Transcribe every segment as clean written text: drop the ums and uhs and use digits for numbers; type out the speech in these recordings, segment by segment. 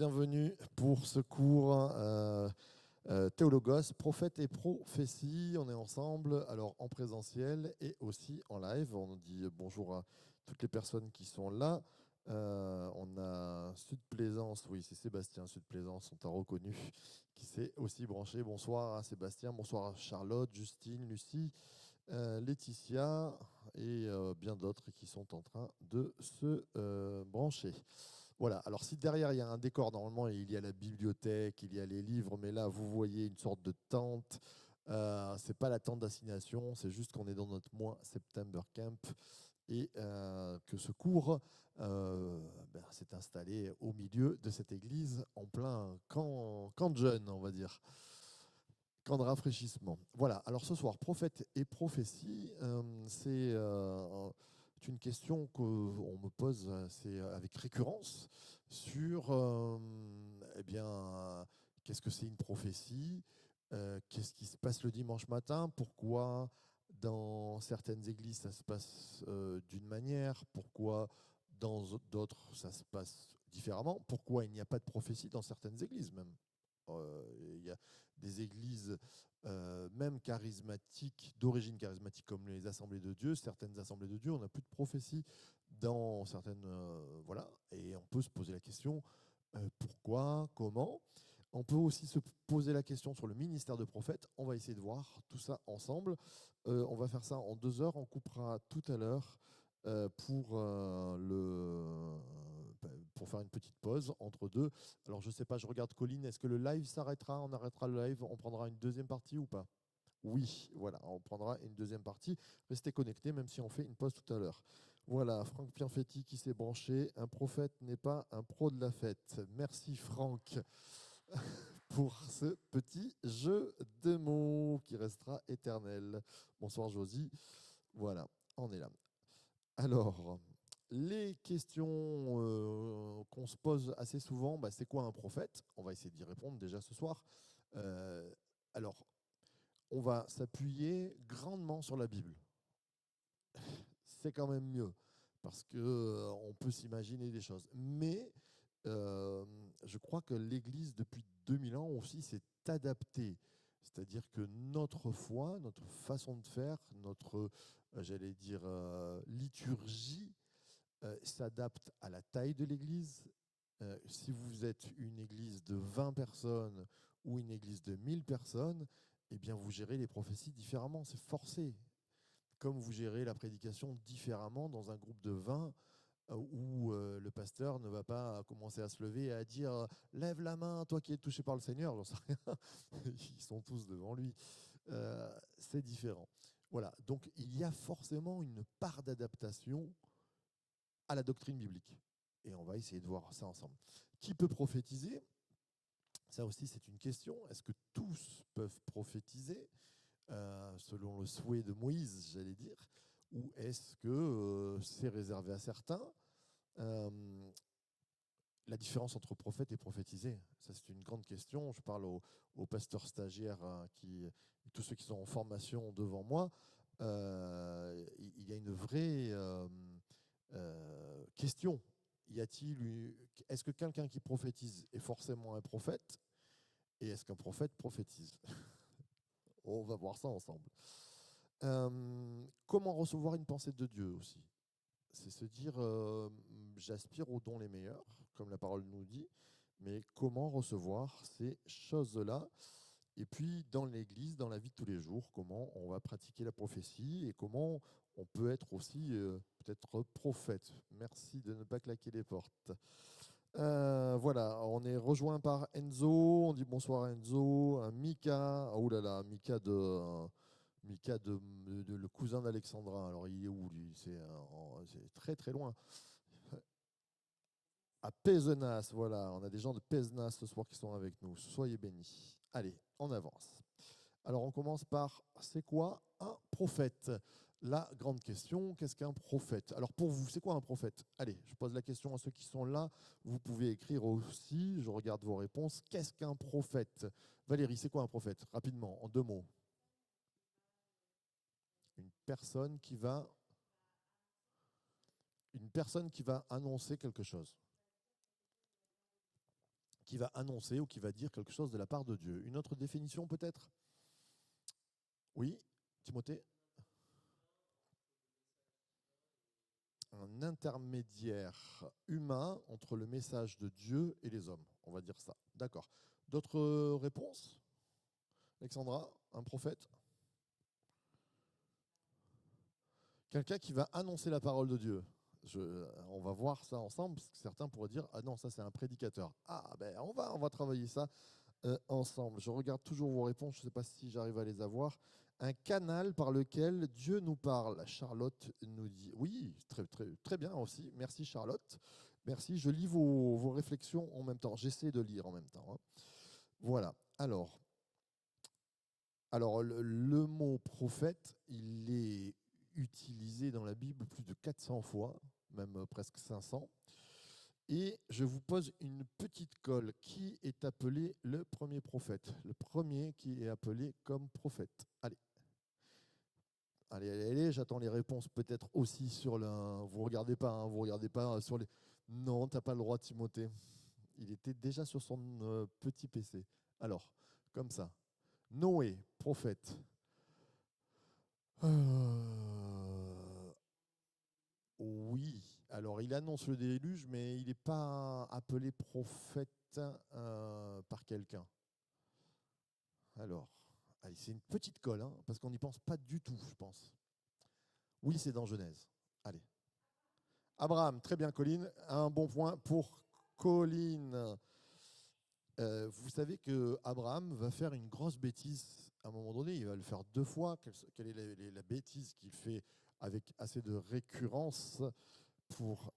Bienvenue pour ce cours Théologos, prophète et prophétie. On est ensemble, alors en présentiel et aussi en live. On dit bonjour à toutes les personnes qui sont là. On a Sud Plaisance, oui, c'est Sébastien Sud Plaisance, on t'a reconnu, qui s'est aussi branché. Bonsoir à Sébastien, bonsoir à Charlotte, Justine, Lucie, Laetitia et bien d'autres qui sont en train de se brancher. Voilà, alors si derrière il y a un décor, normalement il y a la bibliothèque, il y a les livres, mais là vous voyez une sorte de tente. C'est pas la tente d'assignation, c'est juste qu'on est dans notre mois September Camp et que ce cours s'est installé au milieu de cette église en plein camp de jeunes, on va dire. Camp de rafraîchissement. Voilà, alors ce soir, prophète et prophétie, c'est une question qu'on me pose avec récurrence sur qu'est-ce que c'est une prophétie, qu'est-ce qui se passe le dimanche matin, pourquoi dans certaines églises ça se passe d'une manière, pourquoi dans d'autres ça se passe différemment, pourquoi il n'y a pas de prophétie dans certaines églises même. Il y a des églises même charismatiques, d'origine charismatique, comme les assemblées de Dieu. Certaines assemblées de Dieu, on n'a plus de prophétie dans certaines... voilà, et on peut se poser la question, pourquoi, comment. On peut aussi se poser la question sur le ministère de prophète. On va essayer de voir tout ça ensemble. On va faire ça en 2 heures. On coupera tout à l'heure pour faire une petite pause entre deux. Alors, je ne sais pas, je regarde Colline. Est-ce que le live s'arrêtera? On arrêtera le live? On prendra une deuxième partie ou pas? Oui, voilà, on prendra une deuxième partie. Restez connectés, même si on fait une pause tout à l'heure. Voilà, Franck Pianfetti qui s'est branché. Un prophète n'est pas un pro de la fête. Merci Franck pour ce petit jeu de mots qui restera éternel. Bonsoir Josie. Voilà, on est là. Alors, les questions qu'on se pose assez souvent, c'est quoi un prophète? On va essayer d'y répondre déjà ce soir. Alors, on va s'appuyer grandement sur la Bible. C'est quand même mieux, parce qu'on peut s'imaginer des choses. Mais je crois que l'Église, depuis 2000 ans aussi, s'est adaptée. C'est-à-dire que notre foi, notre façon de faire, notre, liturgie, s'adapte à la taille de l'Église. Si vous êtes une église de 20 personnes ou une église de 1000 personnes, eh bien vous gérez les prophéties différemment, c'est forcé. Comme vous gérez la prédication différemment dans un groupe de 20 où le pasteur ne va pas commencer à se lever et à dire « Lève la main, toi qui es touché par le Seigneur », j'en sais rien. Ils sont tous devant lui. C'est différent. Voilà, donc il y a forcément une part d'adaptation à la doctrine biblique. Et on va essayer de voir ça ensemble. Qui peut prophétiser? Ça aussi, c'est une question. Est-ce que tous peuvent prophétiser selon le souhait de Moïse, j'allais dire? Ou est-ce que c'est réservé à certains? La différence entre prophète et prophétiser, ça c'est une grande question. Je parle aux pasteurs stagiaires et tous ceux qui sont en formation devant moi. Il y a une vraie question. Est-ce que quelqu'un qui prophétise est forcément un prophète? Et est-ce qu'un prophète prophétise? On va voir ça ensemble. Comment recevoir une pensée de Dieu aussi? C'est se dire, j'aspire aux dons les meilleurs, comme la parole nous dit, mais comment recevoir ces choses-là? Et puis, dans l'Église, dans la vie de tous les jours, comment on va pratiquer la prophétie et comment on peut être aussi peut-être prophète. Merci de ne pas claquer les portes. Voilà, on est rejoint par Enzo. On dit bonsoir à Enzo, à Mika. Oh là là, Mika le cousin d'Alexandra. Alors, il est où, lui? C'est très, très loin. À Pézenas, voilà. On a des gens de Pézenas ce soir qui sont avec nous. Soyez bénis. Allez, on avance. Alors, on commence par, c'est quoi un prophète? La grande question, qu'est-ce qu'un prophète? Alors, pour vous, c'est quoi un prophète? Allez, je pose la question à ceux qui sont là. Vous pouvez écrire aussi, je regarde vos réponses. Qu'est-ce qu'un prophète? Valérie, c'est quoi un prophète? Rapidement, en 2 mots. Une personne qui va annoncer quelque chose. qui va annoncer ou qui va dire quelque chose de la part de Dieu. Une autre définition peut-être? Oui, Timothée? Un intermédiaire humain entre le message de Dieu et les hommes, on va dire ça. D'accord. D'autres réponses? Alexandra, un prophète? Quelqu'un qui va annoncer la parole de Dieu. On va voir ça ensemble, parce que certains pourraient dire « Ah non, ça c'est un prédicateur ». Ah ben on va travailler ça ensemble. Je regarde toujours vos réponses, je ne sais pas si j'arrive à les avoir. Un canal par lequel Dieu nous parle. Charlotte nous dit oui, très, très, très bien aussi. Merci Charlotte. Merci, je lis vos réflexions en même temps. J'essaie de lire en même temps. Hein. Voilà. Alors le mot prophète, il est utilisé dans la Bible plus de 400 fois, même presque 500. Et je vous pose une petite colle. Qui est appelé le premier prophète? Le premier qui est appelé comme prophète. Allez, j'attends les réponses peut-être aussi sur le... Vous regardez pas sur les... Non, t'as pas le droit, Timothée. Il était déjà sur son petit PC. Alors, comme ça. Noé, prophète. Oui, alors il annonce le déluge, mais il n'est pas appelé prophète par quelqu'un. Alors, allez, c'est une petite colle, hein, parce qu'on n'y pense pas du tout, je pense. Oui, c'est dans Genèse. Allez. Abraham, très bien, Colline. Un bon point pour Colline. Vous savez que Abraham va faire une grosse bêtise à un moment donné. Il va le faire 2 fois. Quelle est la bêtise qu'il fait avec assez de récurrence pour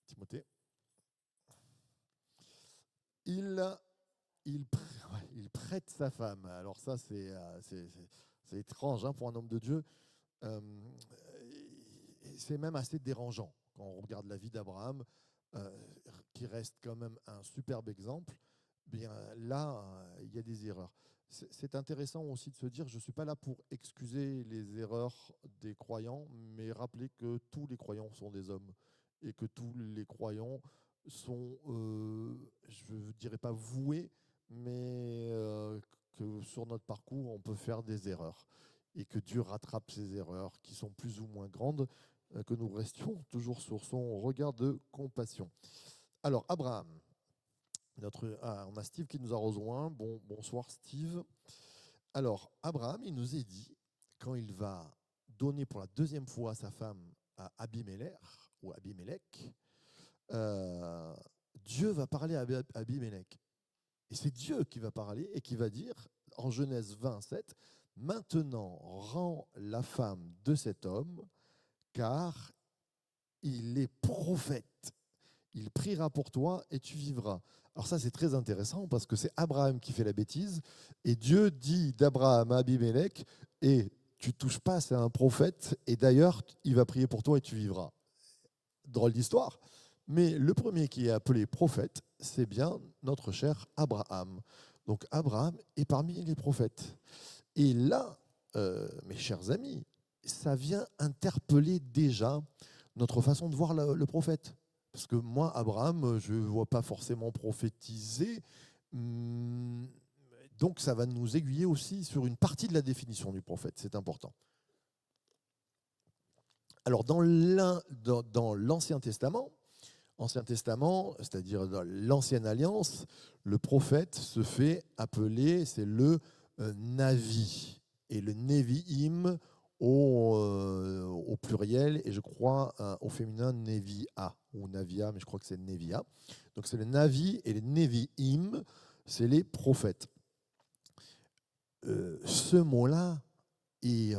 Timothée? Il prête sa femme. Alors ça, c'est étrange hein, pour un homme de Dieu. C'est même assez dérangeant quand on regarde la vie d'Abraham, qui reste quand même un superbe exemple. Bien là, il y a des erreurs. C'est intéressant aussi de se dire, je ne suis pas là pour excuser les erreurs des croyants, mais rappeler que tous les croyants sont des hommes et que tous les croyants sont, je ne dirais pas voués, mais que sur notre parcours, on peut faire des erreurs et que Dieu rattrape ces erreurs qui sont plus ou moins grandes, que nous restions toujours sur son regard de compassion. Alors, Abraham, on a Steve qui nous a rejoint. Bonsoir Steve. Alors, Abraham, il nous est dit, quand il va donner pour la 2e fois sa femme à Abimelech, Dieu va parler à Abimelech. Et c'est Dieu qui va parler et qui va dire, en Genèse 27, « Maintenant, rends la femme de cet homme, car il est prophète. Il priera pour toi et tu vivras. » Alors ça, c'est très intéressant parce que c'est Abraham qui fait la bêtise et Dieu dit d'Abraham à Abimelech, et tu ne touches pas, c'est un prophète, et d'ailleurs, il va prier pour toi et tu vivras. Drôle d'histoire. Mais le premier qui est appelé prophète, c'est bien notre cher Abraham. Donc Abraham est parmi les prophètes. Et là, mes chers amis, ça vient interpeller déjà notre façon de voir le prophète. Parce que moi, Abraham, je ne vois pas forcément prophétiser. Donc ça va nous aiguiller aussi sur une partie de la définition du prophète. C'est important. Alors dans l'Ancien Testament, c'est-à-dire dans l'Ancienne Alliance, le prophète se fait appeler, c'est le Navi, et le Nevi'im au pluriel, et je crois au féminin Nevia, ou Navia, mais je crois que c'est Nevia. Donc c'est le Navi et les Nevi'im, c'est les prophètes. Ce mot-là est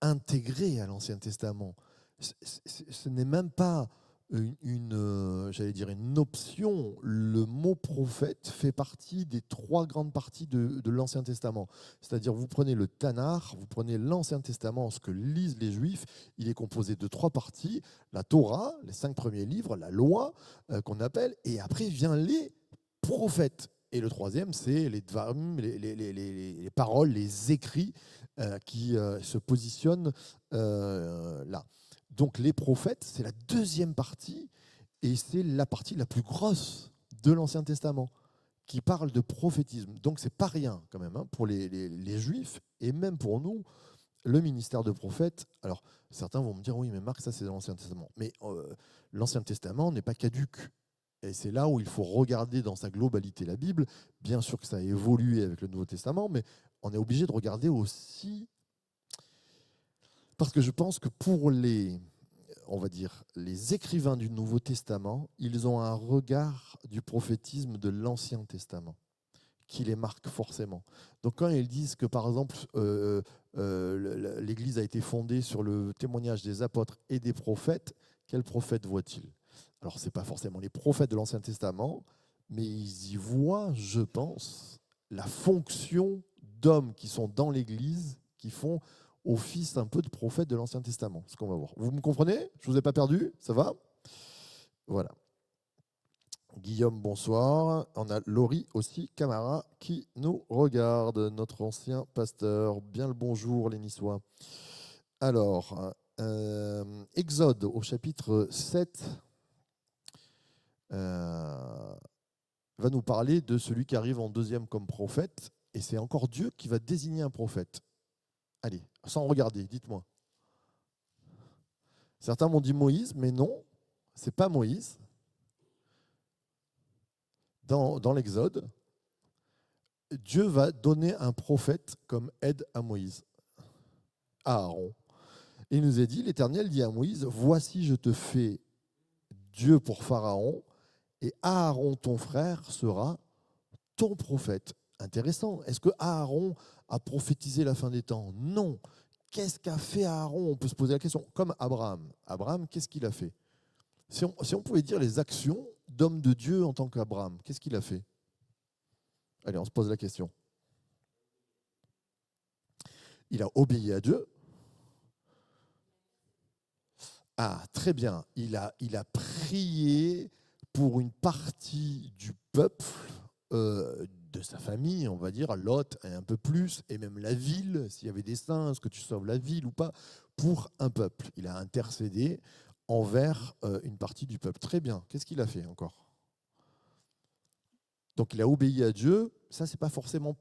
intégré à l'Ancien Testament. Ce n'est même pas j'allais dire une option. Le mot prophète fait partie des 3 grandes parties de l'Ancien Testament. C'est-à-dire, vous prenez le Tanakh, vous prenez l'Ancien Testament, ce que lisent les Juifs, il est composé de 3 parties. La Torah, les 5 premiers livres, la loi qu'on appelle, et après vient les prophètes. Et le 3e, c'est les dvarim, les paroles, les écrits qui se positionnent là. Donc les prophètes, c'est la 2e partie, et c'est la partie la plus grosse de l'Ancien Testament qui parle de prophétisme. Donc c'est pas rien quand même pour les Juifs et même pour nous. Le ministère de prophète, alors certains vont me dire oui mais Marc ça c'est dans l'Ancien Testament, mais l'Ancien Testament n'est pas caduque et c'est là où il faut regarder dans sa globalité la Bible. Bien sûr que ça a évolué avec le Nouveau Testament, mais on est obligé de regarder aussi parce que je pense que pour on va dire, les écrivains du Nouveau Testament, ils ont un regard du prophétisme de l'Ancien Testament qui les marque forcément. Donc quand ils disent que, par exemple, l'Église a été fondée sur le témoignage des apôtres et des prophètes, quels prophètes voient-ils? Alors, ce n'est pas forcément les prophètes de l'Ancien Testament, mais ils y voient, je pense, la fonction d'hommes qui sont dans l'Église, qui font office un peu de prophètes de l'Ancien Testament. Ce qu'on va voir. Vous me comprenez? Je ne vous ai pas perdu? Ça va? Voilà. Guillaume, bonsoir. On a Laurie aussi, Camara, qui nous regarde, notre ancien pasteur. Bien le bonjour, les Niçois. Alors, Exode au chapitre 7 va nous parler de celui qui arrive en deuxième comme prophète. Et c'est encore Dieu qui va désigner un prophète. Allez, sans regarder, dites-moi. Certains m'ont dit Moïse, mais non, c'est pas Moïse. Dans l'Exode, Dieu va donner un prophète comme aide à Moïse, à Aaron. Et il nous est dit, l'Éternel dit à Moïse, voici je te fais Dieu pour Pharaon, et Aaron ton frère sera ton prophète. Intéressant. Est-ce que Aaron a prophétisé la fin des temps? Non. Qu'est-ce qu'a fait Aaron? On peut se poser la question. Comme Abraham. Abraham, qu'est-ce qu'il a fait? Si on pouvait dire les actions d'homme de Dieu en tant qu'Abraham, qu'est-ce qu'il a fait? Allez, on se pose la question. Il a obéi à Dieu. Ah, très bien. Il a prié pour une partie du peuple, de sa famille, on va dire, Lot et un peu plus, et même la ville, s'il y avait des saints, est-ce que tu sauves la ville ou pas, pour un peuple. Il a intercédé envers une partie du peuple. Très bien. Qu'est-ce qu'il a fait encore? Donc il a obéi à Dieu. Ça, c'est pas forcément...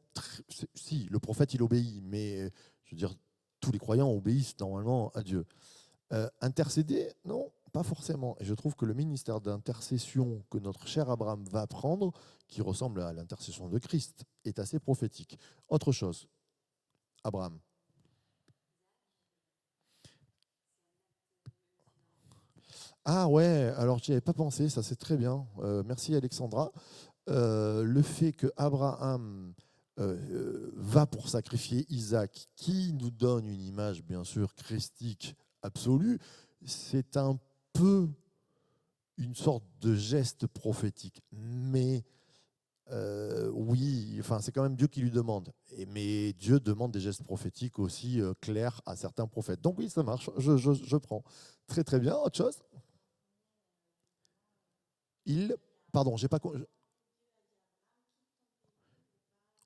Si, le prophète, il obéit, mais je veux dire, tous les croyants obéissent normalement à Dieu. Intercéder, non, pas forcément. Et je trouve que le ministère d'intercession que notre cher Abraham va prendre, qui ressemble à l'intercession de Christ, est assez prophétique. Autre chose, Abraham. Ah ouais, alors j'y avais pas pensé, ça c'est très bien. Merci Alexandra. Le fait que Abraham va pour sacrifier Isaac, qui nous donne une image bien sûr christique absolue, c'est un peu une sorte de geste prophétique. Mais oui, enfin, c'est quand même Dieu qui lui demande. Mais Dieu demande des gestes prophétiques aussi clairs à certains prophètes. Donc oui, ça marche, je prends. Très très bien. Autre chose? Pardon, j'ai pas...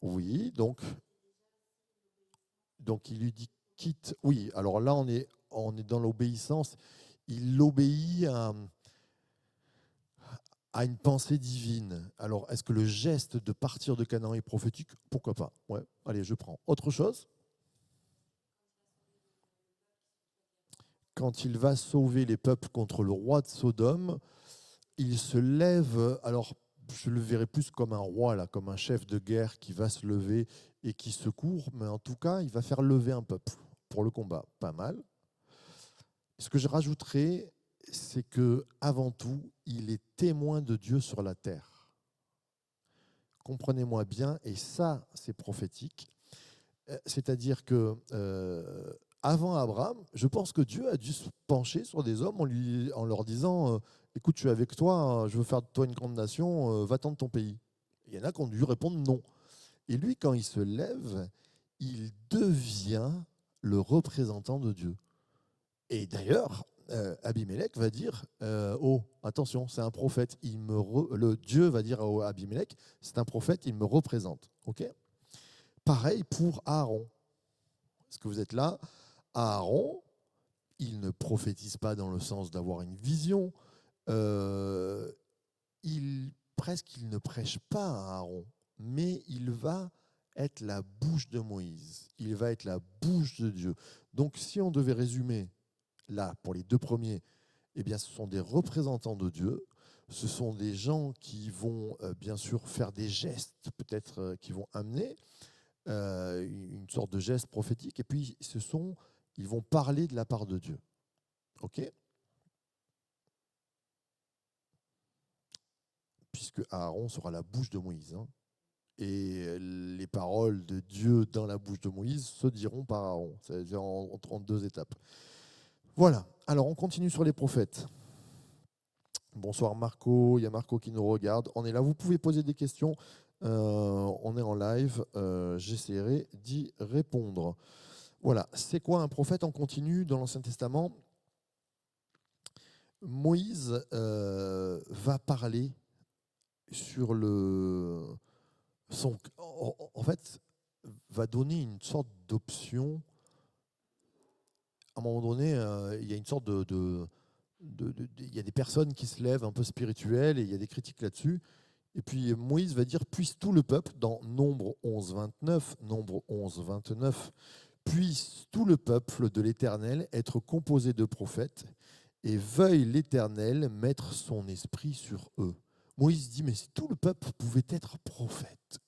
Oui, donc il lui dit quitte. Oui, alors là on est dans l'obéissance. Il obéit à une pensée divine. Alors est-ce que le geste de partir de Canaan est prophétique? Pourquoi pas? Ouais, allez, je prends. Autre chose? Quand il va sauver les peuples contre le roi de Sodome, il se lève. Alors je le verrai plus comme un roi là, comme un chef de guerre qui va se lever et qui secourt, mais en tout cas, il va faire lever un peuple pour le combat. Pas mal. Ce que je rajouterai, c'est que avant tout, il est témoin de Dieu sur la terre. Comprenez-moi bien, et ça, c'est prophétique. C'est-à-dire que avant Abraham, je pense que Dieu a dû se pencher sur des hommes en leur disant écoute, je suis avec toi, je veux faire de toi une grande nation, va-t'en de ton pays. Il y en a qui ont dû répondre non. Et lui, quand il se lève, il devient le représentant de Dieu. Et d'ailleurs, Abimelech va dire oh, attention, c'est un prophète. Le Dieu va dire à Abimelech c'est un prophète, il me représente. Ok. Pareil pour Aaron. Est-ce que vous êtes là? Aaron, il ne prophétise pas dans le sens d'avoir une vision. Il presque il ne prêche pas à Aaron, mais il va être la bouche de Moïse. Il va être la bouche de Dieu. Donc si on devait résumer, là, pour les deux premiers, eh bien, ce sont des représentants de Dieu. Ce sont des gens qui vont bien sûr faire des gestes, peut-être qui vont amener une sorte de geste prophétique. Et puis, ils vont parler de la part de Dieu. OK ? Puisque Aaron sera la bouche de Moïse. Hein. Et les paroles de Dieu dans la bouche de Moïse se diront par Aaron. C'est-à-dire en deux étapes. Voilà. Alors, on continue sur les prophètes. Bonsoir Marco, il y a Marco qui nous regarde. On est là, vous pouvez poser des questions. On est en live. J'essaierai d'y répondre. Voilà. C'est quoi un prophète en continu dans l'Ancien Testament ? Moïse va parler sur en fait, va donner une sorte d'option. À un moment donné, il y a une sorte il y a des personnes qui se lèvent un peu spirituelles et il y a des critiques là-dessus. Et puis Moïse va dire, puisse tout le peuple, dans Nombre 11, 29, puisse tout le peuple de l'Éternel être composé de prophètes et veuille l'Éternel mettre son esprit sur eux. Moïse dit, mais si tout le peuple pouvait être prophète,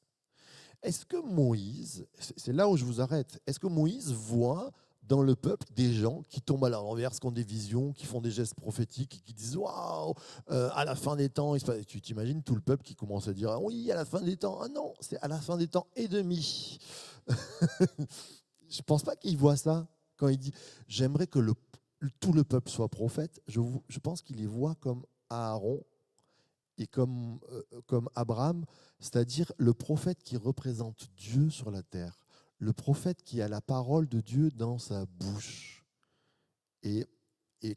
est-ce que Moïse, c'est là où je vous arrête, est-ce que Moïse voit dans le peuple des gens qui tombent à l'envers, qui ont des visions, qui font des gestes prophétiques, qui disent waouh, à la fin des temps, tu t'imagines tout le peuple qui commence à dire ah oui, à la fin des temps, ah non, c'est à la fin des temps et demi. Je ne pense pas qu'il voit ça quand il dit j'aimerais que tout le peuple soit prophète. Je pense qu'il les voit comme Aaron et comme Abraham, c'est-à-dire le prophète qui représente Dieu sur la terre, le prophète qui a la parole de Dieu dans sa bouche. Et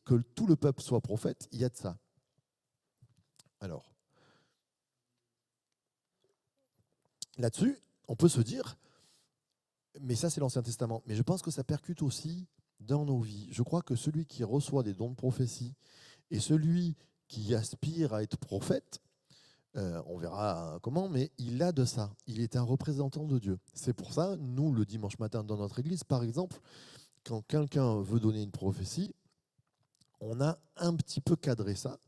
que tout le peuple soit prophète, il y a de ça. Alors, là-dessus, on peut se dire, mais ça c'est l'Ancien Testament, mais je pense que ça percute aussi dans nos vies. Je crois que celui qui reçoit des dons de prophétie et celui qui aspire à être prophète, on verra comment, mais il a de ça. Il est un représentant de Dieu. C'est pour ça, nous, le dimanche matin dans notre église, par exemple, quand quelqu'un veut donner une prophétie, on a un petit peu cadré ça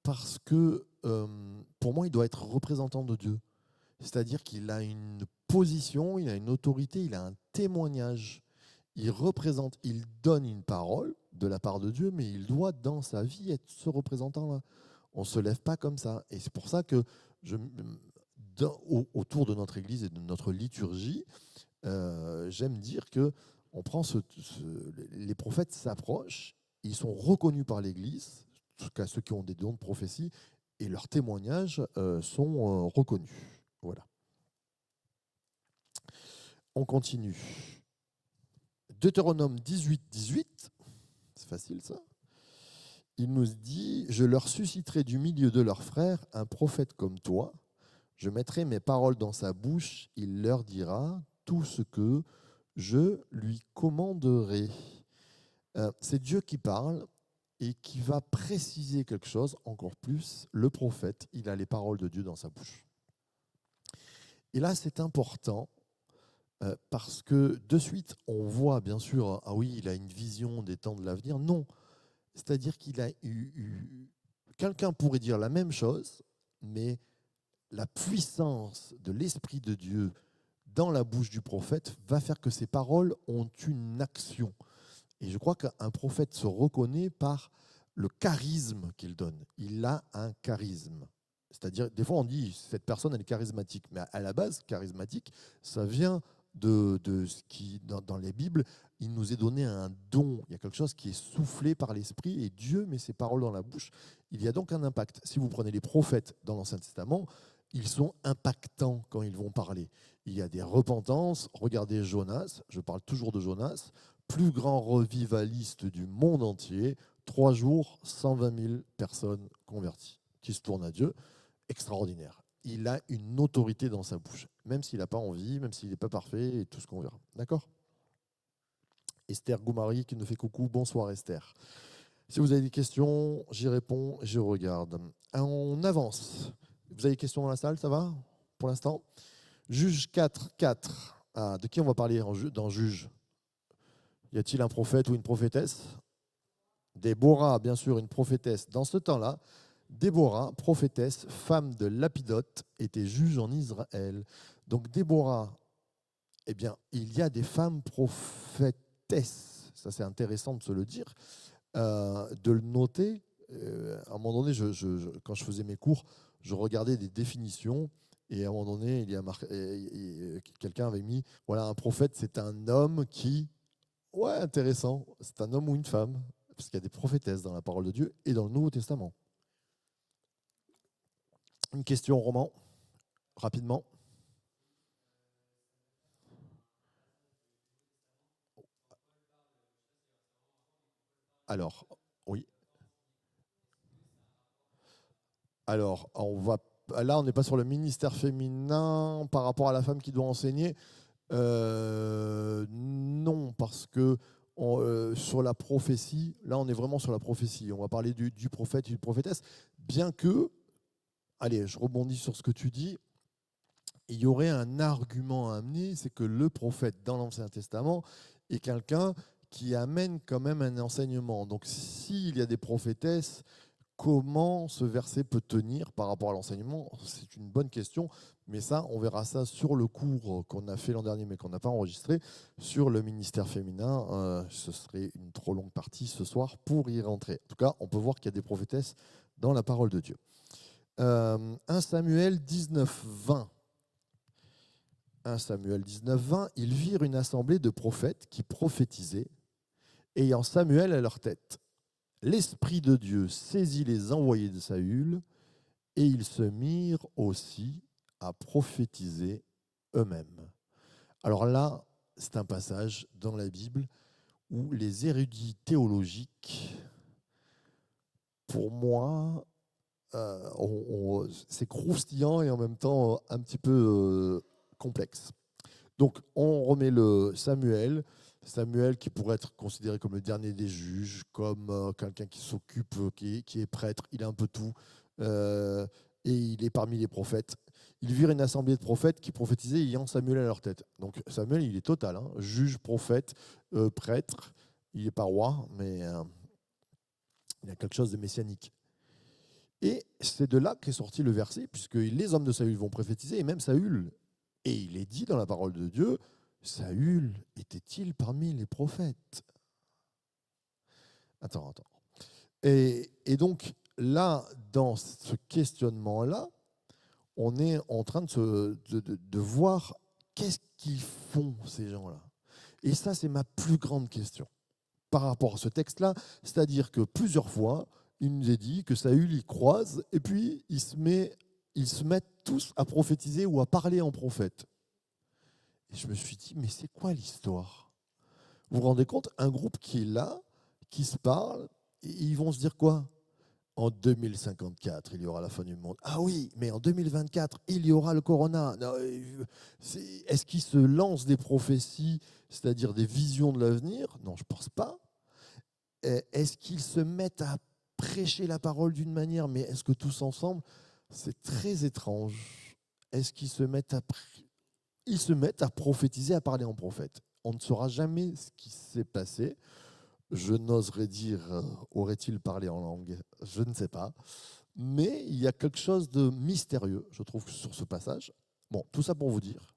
parce que, pour moi, il doit être représentant de Dieu. C'est-à-dire qu'il a une position, il a une autorité, il a un témoignage. Il représente, il donne une parole de la part de Dieu, mais il doit, dans sa vie, être ce représentant-là. On ne se lève pas comme ça. Et c'est pour ça que autour de notre église et de notre liturgie, j'aime dire que on prend les prophètes s'approchent, ils sont reconnus par l'église, en tout cas ceux qui ont des dons de prophétie, et leurs témoignages sont reconnus. Voilà. On continue. Deutéronome 18, 18, c'est facile ça. Il nous dit « Je leur susciterai du milieu de leurs frères un prophète comme toi. Je mettrai mes paroles dans sa bouche. Il leur dira tout ce que je lui commanderai. » C'est Dieu qui parle et qui va préciser quelque chose encore plus. Le prophète, il a les paroles de Dieu dans sa bouche. Et là, c'est important parce que de suite, on voit bien sûr, ah oui, il a une vision des temps de l'avenir. Non. C'est-à-dire qu'il a quelqu'un pourrait dire la même chose, mais la puissance de l'Esprit de Dieu dans la bouche du prophète va faire que ses paroles ont une action. Et je crois qu'un prophète se reconnaît par le charisme qu'il donne. Il a un charisme. C'est-à-dire, des fois on dit, cette personne elle est charismatique, mais à la base, charismatique, ça vient de ce qui, dans les Bibles, il nous est donné un don. Il y a quelque chose qui est soufflé par l'Esprit et Dieu met ses paroles dans la bouche. Il y a donc un impact. Si vous prenez les prophètes dans l'Ancien Testament, ils sont impactants quand ils vont parler. Il y a des repentances. Regardez Jonas, je parle toujours de Jonas, plus grand revivaliste du monde entier, 3 jours, 120 000 personnes converties qui se tournent à Dieu. Extraordinaire. Il a une autorité dans sa bouche, même s'il n'a pas envie, même s'il n'est pas parfait et tout ce qu'on verra. D'accord ? Esther Goumari qui nous fait coucou. Bonsoir Esther. Si vous avez des questions, j'y réponds, je regarde. On avance. Vous avez des questions dans la salle, ça va pour l'instant? Juge 4, 4. Ah, de qui on va parler dans Juge? Y a-t-il un prophète ou une prophétesse? Déborah, bien sûr, une prophétesse. Dans ce temps-là, Déborah, prophétesse, femme de Lapidote, était juge en Israël. Donc Déborah, eh bien, il y a des femmes prophétesses. Ça, c'est intéressant de se le dire, de le noter. À un moment donné, quand je faisais mes cours, je regardais des définitions. Et à un moment donné, quelqu'un avait mis, voilà, un prophète, c'est un homme qui... Ouais, intéressant. C'est un homme ou une femme. Parce qu'il y a des prophétesses dans la parole de Dieu et dans le Nouveau Testament. Une question, Roman, rapidement. Alors, oui. Alors, là, on n'est pas sur le ministère féminin par rapport à la femme qui doit enseigner. Non, parce que sur la prophétie, là, on est vraiment sur la prophétie. On va parler du prophète et du prophétesse. Bien que, allez, je rebondis sur ce que tu dis, il y aurait un argument à amener, c'est que le prophète dans l'Ancien Testament est quelqu'un qui amène quand même un enseignement. Donc, s'il y a des prophétesses, comment ce verset peut tenir par rapport à l'enseignement? C'est une bonne question, mais ça, on verra ça sur le cours qu'on a fait l'an dernier, mais qu'on n'a pas enregistré, sur le ministère féminin. Ce serait une trop longue partie ce soir pour y rentrer. En tout cas, on peut voir qu'il y a des prophétesses dans la parole de Dieu. 1 Samuel 19, 20. 1 Samuel 19, 20, ils virent une assemblée de prophètes qui prophétisaient, ayant Samuel à leur tête. L'Esprit de Dieu saisit les envoyés de Saül, et ils se mirent aussi à prophétiser eux-mêmes. Alors là, c'est un passage dans la Bible où les érudits théologiques, pour moi, c'est croustillant et en même temps un petit peu complexe. Donc, on remet le Samuel qui pourrait être considéré comme le dernier des juges, comme quelqu'un qui s'occupe, qui est prêtre, il a un peu tout, et il est parmi les prophètes. Ils virent une assemblée de prophètes qui prophétisaient ayant Samuel à leur tête. Donc Samuel, il est total, hein, juge, prophète, prêtre, il n'est pas roi, mais il a quelque chose de messianique. Et c'est de là qu'est sorti le verset, puisque les hommes de Saül vont prophétiser, et même Saül. Et il est dit dans la parole de Dieu, Saül était-il parmi les prophètes? Attends. Et donc, là, dans ce questionnement-là, on est en train de voir qu'est-ce qu'ils font, ces gens-là. Et ça, c'est ma plus grande question par rapport à ce texte-là. C'est-à-dire que plusieurs fois, il nous est dit que Saül y croise, et puis ils se mettent tous à prophétiser ou à parler en prophète. Et je me suis dit, mais c'est quoi l'histoire? Vous vous rendez compte? Un groupe qui est là, qui se parle, et ils vont se dire quoi? En 2054, il y aura la fin du monde. Ah oui, mais en 2024, il y aura le corona. Est-ce qu'ils se lancent des prophéties, c'est-à-dire des visions de l'avenir? Non, je ne pense pas. Est-ce qu'ils se mettent à prêcher la parole d'une manière, mais est-ce que tous ensemble? C'est très étrange. Est-ce qu'ils se mettent à ils se mettent à prophétiser, à parler en prophète? On ne saura jamais ce qui s'est passé. Je n'oserais dire, aurait-il parlé en langue? Je ne sais pas. Mais il y a quelque chose de mystérieux, je trouve, sur ce passage. Bon, tout ça pour vous dire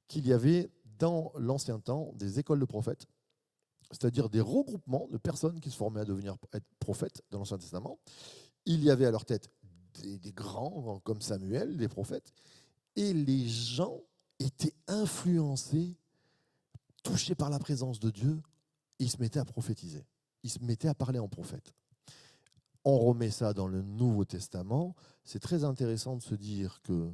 qu'il y avait dans l'ancien temps des écoles de prophètes, c'est-à-dire des regroupements de personnes qui se formaient à devenir être prophètes dans l'Ancien Testament. Il y avait à leur tête des grands comme Samuel, des prophètes, et les gens étaient influencés, touchés par la présence de Dieu, et ils se mettaient à prophétiser. Ils se mettaient à parler en prophète. On remet ça dans le Nouveau Testament. C'est très intéressant de se dire que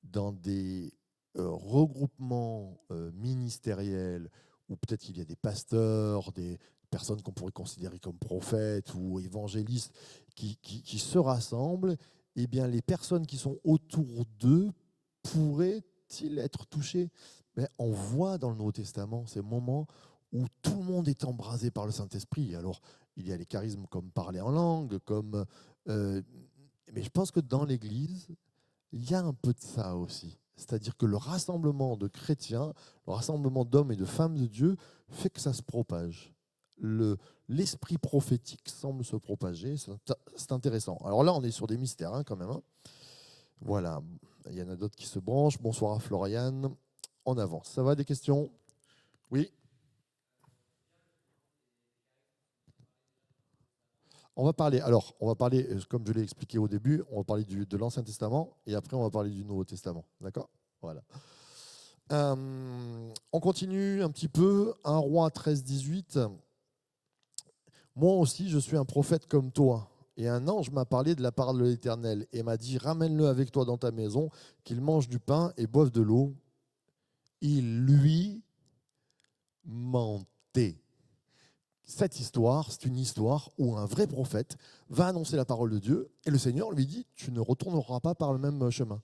dans des regroupements ministériels, où peut-être qu'il y a des pasteurs, des personnes qu'on pourrait considérer comme prophètes ou évangélistes qui se rassemblent, eh bien, les personnes qui sont autour d'eux pourraient-ils être touchées? Mais on voit dans le Nouveau Testament ces moments où tout le monde est embrasé par le Saint-Esprit. Alors, il y a les charismes comme parler en langue, mais je pense que dans l'Église, il y a un peu de ça aussi. C'est-à-dire que le rassemblement de chrétiens, le rassemblement d'hommes et de femmes de Dieu fait que ça se propage. L'esprit prophétique semble se propager, c'est intéressant. Alors là, on est sur des mystères hein, quand même. Hein. Voilà, il y en a d'autres qui se branchent. Bonsoir à Floriane. En avance. Ça va, des questions? Oui. On va parler, comme je l'ai expliqué au début, on va parler de l'Ancien Testament et après on va parler du Nouveau Testament. D'accord? Voilà. On continue un petit peu. 1 Roi 13-18. Moi aussi, je suis un prophète comme toi. Et un ange m'a parlé de la parole de l'Éternel et m'a dit, ramène-le avec toi dans ta maison, qu'il mange du pain et boive de l'eau. Il lui mentait. Cette histoire, c'est une histoire où un vrai prophète va annoncer la parole de Dieu et le Seigneur lui dit, tu ne retourneras pas par le même chemin.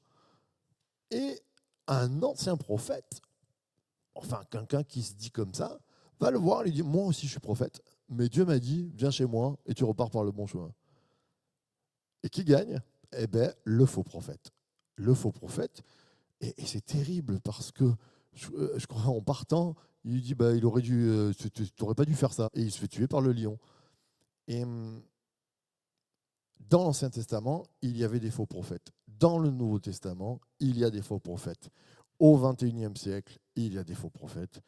Et un ancien prophète, enfin quelqu'un qui se dit comme ça, va le voir et lui dit, moi aussi je suis prophète, mais Dieu m'a dit, viens chez moi et tu repars par le bon chemin. Et qui gagne? Eh bien, le faux prophète. Le faux prophète, et c'est terrible parce que je crois en partant, il lui dit, bah, il aurait dû, tu n'aurais pas dû faire ça. Et il se fait tuer par le lion. Et dans l'Ancien Testament, il y avait des faux prophètes. Dans le Nouveau Testament, il y a des faux prophètes. Au XXIe siècle, il y a des faux prophètes.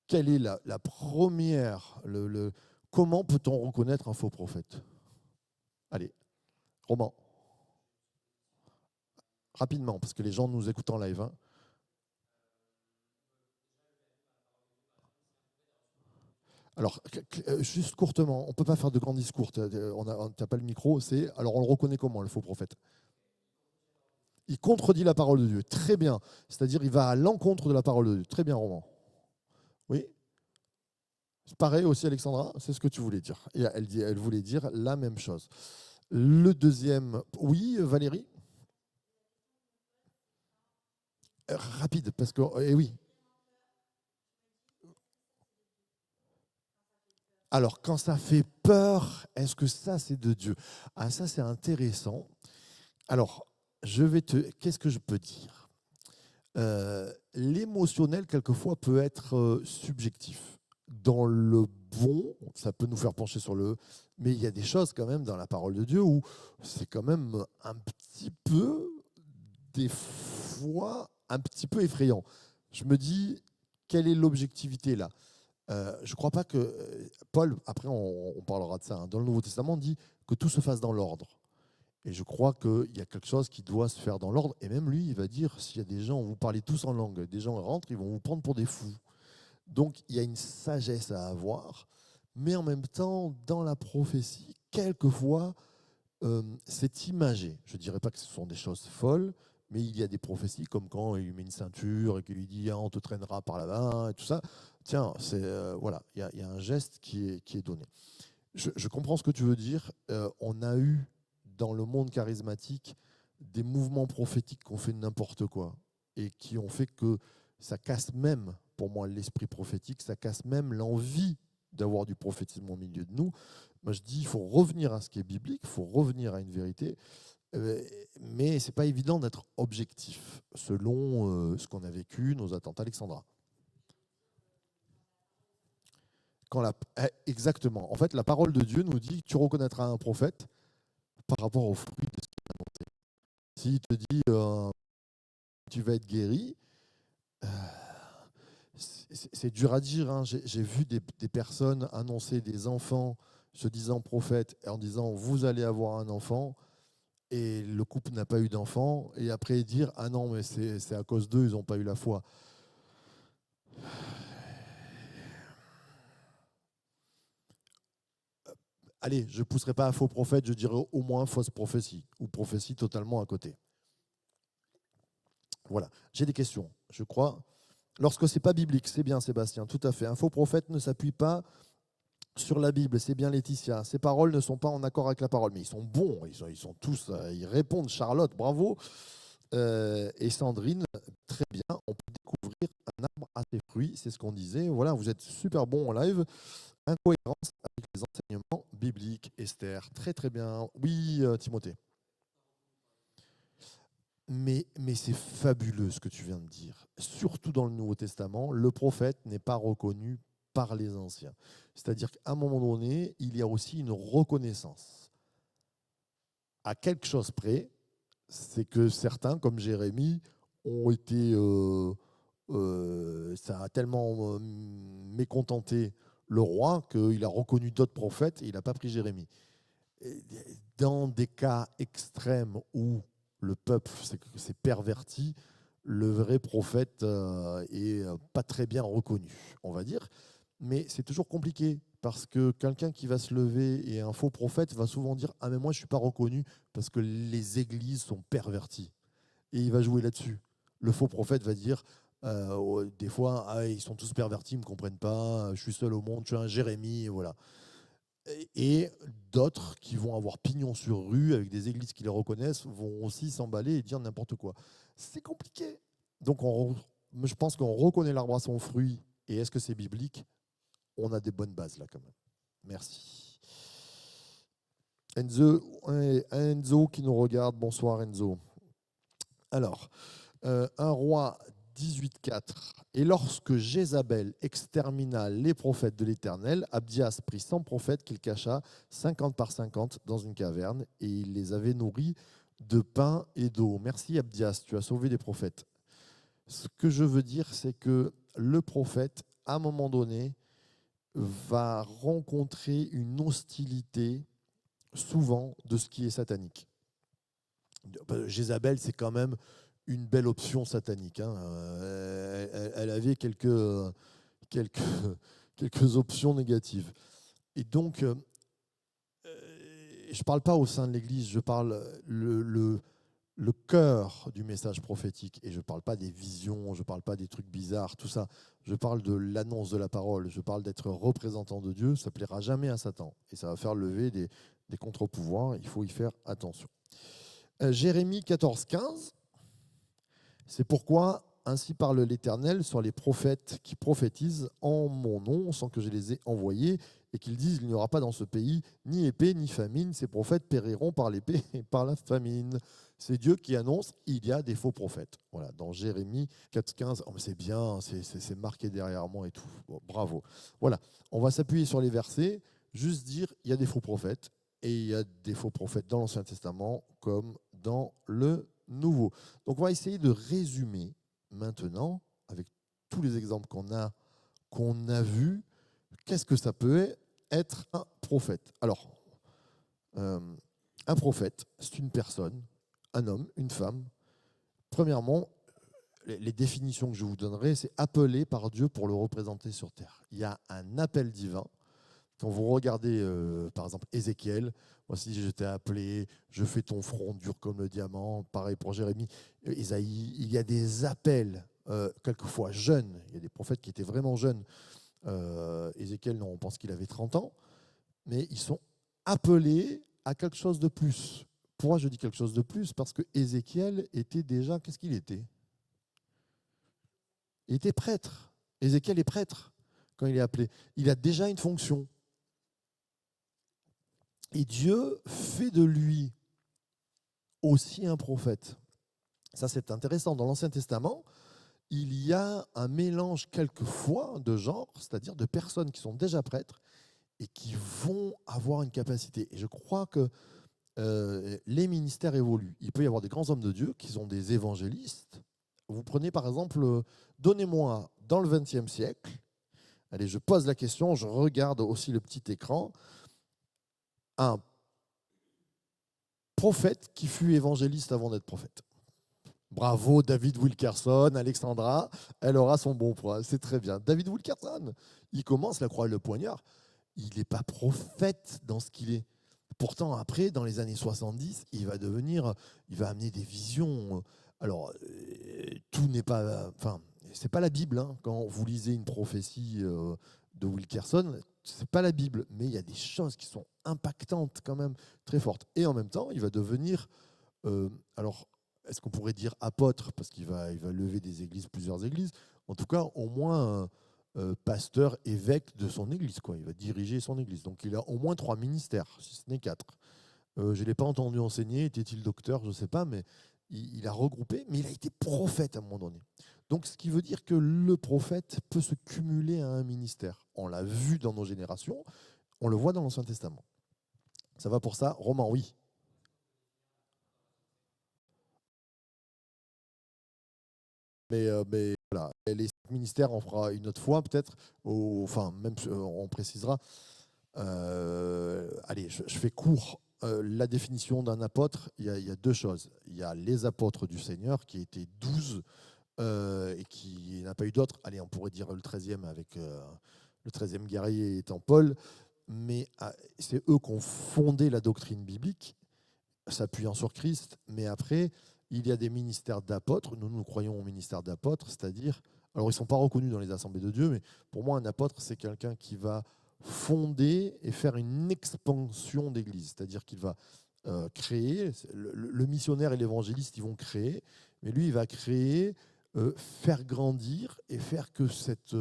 Quelle est la première, comment peut-on reconnaître un faux prophète? Allez, Roman, rapidement, parce que les gens nous écoutent en live. Hein. Alors, juste courtement, on ne peut pas faire de grands discours, tu n'as pas le micro, alors on le reconnaît comment, le faux prophète? Il contredit la parole de Dieu, très bien, c'est-à-dire il va à l'encontre de la parole de Dieu, très bien, Roman. Oui. C'est pareil aussi, Alexandra, c'est ce que tu voulais dire. Et elle voulait dire la même chose. Le deuxième, oui, Valérie? Rapide, parce que, eh oui. Alors, quand ça fait peur, est-ce que ça, c'est de Dieu? Ah, ça, c'est intéressant. Alors, qu'est-ce que je peux dire? L'émotionnel, quelquefois, peut être subjectif. Dans le bon, ça peut nous faire pencher sur le... Mais il y a des choses quand même dans la parole de Dieu où c'est quand même un petit peu, des fois, un petit peu effrayant. Je me dis, quelle est l'objectivité là? Je ne crois pas que... Paul, après on parlera de ça, hein, dans le Nouveau Testament, on dit que tout se fasse dans l'ordre. Et je crois qu'il y a quelque chose qui doit se faire dans l'ordre. Et même lui, il va dire, s'il y a des gens, vous parlez tous en langue, des gens rentrent, ils vont vous prendre pour des fous. Donc, il y a une sagesse à avoir. Mais en même temps, dans la prophétie, quelquefois, c'est imagé. Je ne dirais pas que ce sont des choses folles, mais il y a des prophéties comme quand il lui met une ceinture et qu'il lui dit ah, on te traînera par là-bas et tout ça. Tiens, voilà, il y a un geste qui est donné. Je comprends ce que tu veux dire. On a eu dans le monde charismatique des mouvements prophétiques qui ont fait n'importe quoi et qui ont fait que ça casse même, pour moi, l'esprit prophétique, ça casse même l'envie d'avoir du prophétisme au milieu de nous. Moi, je dis, il faut revenir à ce qui est biblique, il faut revenir à une vérité, mais ce n'est pas évident d'être objectif selon ce qu'on a vécu, nos attentes. Alexandra. Exactement. En fait, la parole de Dieu nous dit que tu reconnaîtras un prophète par rapport aux fruits de ce qu'il a annoncé. S'il te dit tu vas être guéri, c'est dur à dire. Hein. J'ai vu des personnes annoncer des enfants se disant prophètes en disant vous allez avoir un enfant et le couple n'a pas eu d'enfant et après dire ah non mais c'est à cause d'eux ils n'ont pas eu la foi. Allez, je ne pousserai pas à faux prophète, je dirais au moins fausse prophétie ou prophétie totalement à côté. Voilà, j'ai des questions, je crois. Lorsque ce n'est pas biblique, c'est bien Sébastien, tout à fait. Un faux prophète ne s'appuie pas sur la Bible, c'est bien Laetitia. Ces paroles ne sont pas en accord avec la parole, mais ils sont bons, ils sont tous, ils répondent. Charlotte, bravo. Et Sandrine, très bien, on peut découvrir un arbre à ses fruits, c'est ce qu'on disait. Voilà, vous êtes super bon en live. Incohérence avec les enseignements bibliques, Esther. Très très bien. Oui, Timothée. Mais c'est fabuleux ce que tu viens de dire. Surtout dans le Nouveau Testament, le prophète n'est pas reconnu par les anciens. C'est-à-dire qu'à un moment donné, il y a aussi une reconnaissance. À quelque chose près, c'est que certains, comme Jérémie, ont été... ça a tellement mécontenté le roi qu'il a reconnu d'autres prophètes et il n'a pas pris Jérémie. Et dans des cas extrêmes où le peuple s'est perverti, le vrai prophète est pas très bien reconnu, on va dire. Mais c'est toujours compliqué parce que quelqu'un qui va se lever et un faux prophète va souvent dire « Ah mais moi je ne suis pas reconnu parce que les églises sont perverties ». Et il va jouer là-dessus. Le faux prophète va dire des fois ah, ils sont tous pervertis, ils ne me comprennent pas, je suis seul au monde, je suis un Jérémie, et voilà. Et d'autres qui vont avoir pignon sur rue avec des églises qui les reconnaissent vont aussi s'emballer et dire n'importe quoi. C'est compliqué. Donc je pense qu'on reconnaît l'arbre à son fruit. Et est-ce que c'est biblique? On a des bonnes bases là quand même. Merci. Enzo qui nous regarde. Bonsoir Enzo. Alors, un roi 18.4. Et lorsque Jézabel extermina les prophètes de l'Éternel, Abdias prit 100 prophètes qu'il cacha 50 par 50 dans une caverne et il les avait nourris de pain et d'eau. Merci Abdias, tu as sauvé des prophètes. Ce que je veux dire, c'est que le prophète, à un moment donné, va rencontrer une hostilité souvent de ce qui est satanique. Jézabel, c'est quand même une belle option satanique. Hein. Elle avait quelques options négatives. Et donc, je ne parle pas au sein de l'Église, je parle le cœur du message prophétique. Et je ne parle pas des visions, je ne parle pas des trucs bizarres, tout ça. Je parle de l'annonce de la parole, je parle d'être représentant de Dieu. Ça ne plaira jamais à Satan. Et ça va faire lever des contre-pouvoirs. Il faut y faire attention. Jérémie 14.15. C'est pourquoi ainsi parle l'Éternel sur les prophètes qui prophétisent en mon nom sans que je les ai envoyés et qu'ils disent il n'y aura pas dans ce pays ni épée ni famine. Ces prophètes périront par l'épée et par la famine. C'est Dieu qui annonce il y a des faux prophètes. Voilà, dans Jérémie 4.15, oh, c'est bien, c'est marqué derrière moi et tout. Bon, bravo. Voilà, on va s'appuyer sur les versets, juste dire il y a des faux prophètes et il y a des faux prophètes dans l'Ancien Testament comme dans le Nouveau. Donc on va essayer de résumer maintenant, avec tous les exemples qu'on a vus, qu'est-ce que ça peut être un prophète. Alors, un prophète, c'est une personne, un homme, une femme. Premièrement, les définitions que je vous donnerai, c'est appelé par Dieu pour le représenter sur terre. Il y a un appel divin. Quand vous regardez, par exemple, Ézéchiel, voici, je t'ai appelé, je fais ton front dur comme le diamant. Pareil pour Jérémie, Isaïe. Il y a des appels, quelquefois jeunes. Il y a des prophètes qui étaient vraiment jeunes. Ézéchiel, non, on pense qu'il avait 30 ans. Mais ils sont appelés à quelque chose de plus. Pourquoi je dis quelque chose de plus? Parce que Ézéchiel était déjà, qu'est-ce qu'il était? Il était prêtre. Ézéchiel est prêtre quand il est appelé. Il a déjà une fonction. Et Dieu fait de lui aussi un prophète. Ça, c'est intéressant. Dans l'Ancien Testament, il y a un mélange quelquefois de genres, c'est-à-dire de personnes qui sont déjà prêtres et qui vont avoir une capacité. Et je crois que les ministères évoluent. Il peut y avoir des grands hommes de Dieu qui sont des évangélistes. Vous prenez par exemple, donnez-moi dans le XXe siècle, allez, je pose la question, je regarde aussi le petit écran, un prophète qui fut évangéliste avant d'être prophète. Bravo David Wilkerson, Alexandra, elle aura son bon point, c'est très bien. David Wilkerson, il commence la croix et le poignard, il n'est pas prophète dans ce qu'il est. Pourtant, après, dans les années 70, il va amener des visions. Alors, tout n'est pas... Enfin, c'est pas la Bible. Hein. Quand vous lisez une prophétie de Wilkerson, c'est pas la Bible. Mais il y a des choses qui sont impactantes quand même, très fortes. Et en même temps, il va devenir... alors, est-ce qu'on pourrait dire apôtre? Parce qu'il va lever des églises, plusieurs églises. En tout cas, au moins... pasteur, évêque de son église, quoi. Il va diriger son église. Donc il a au moins 3 ministères, si ce n'est 4. Je ne l'ai pas entendu enseigner, était-il docteur, je ne sais pas, mais il a regroupé, mais il a été prophète à un moment donné. Donc, ce qui veut dire que le prophète peut se cumuler à un ministère. On l'a vu dans nos générations, on le voit dans l'Ancien Testament. Ça va pour ça? Romain, oui. Mais voilà, et les ministères, on fera une autre fois peut-être, enfin, même on précisera. Allez, je fais court. La définition d'un apôtre, il y a deux choses. Il y a les apôtres du Seigneur, qui étaient 12, et qui n'a pas eu d'autres. Allez, on pourrait dire le 13e avec le 13e guerrier étant Paul, mais c'est eux qui ont fondé la doctrine biblique, s'appuyant sur Christ. Mais après, il y a des ministères d'apôtres. Nous croyons au ministère d'apôtres, c'est-à-dire, alors ils ne sont pas reconnus dans les assemblées de Dieu, mais pour moi, un apôtre, c'est quelqu'un qui va fonder et faire une expansion d'église, c'est-à-dire qu'il va créer, le missionnaire et l'évangéliste, ils vont créer, mais lui, il va créer, faire grandir et faire que cette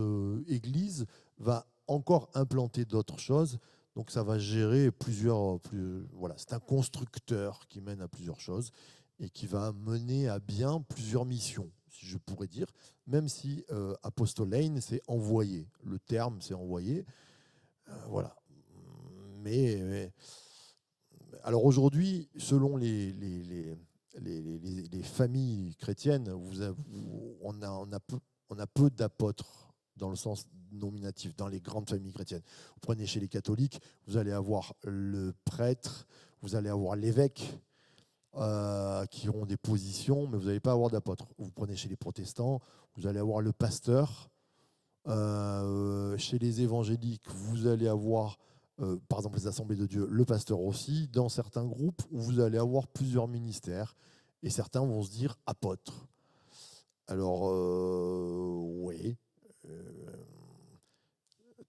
église va encore implanter d'autres choses. Donc ça va gérer voilà, c'est un constructeur qui mène à plusieurs choses et qui va mener à bien plusieurs missions, si je pourrais dire, même si apostolein, c'est envoyer. Le terme, c'est envoyer. Voilà. Mais alors aujourd'hui, selon les familles chrétiennes, on a peu d'apôtres dans le sens nominatif, dans les grandes familles chrétiennes. Vous prenez chez les catholiques, vous allez avoir le prêtre, vous allez avoir l'évêque, qui auront des positions, mais vous n'allez pas avoir d'apôtres. Vous prenez chez les protestants, vous allez avoir le pasteur. Chez les évangéliques, vous allez avoir, par exemple, les assemblées de Dieu, le pasteur aussi. Dans certains groupes, vous allez avoir plusieurs ministères, et certains vont se dire apôtres. Alors, oui.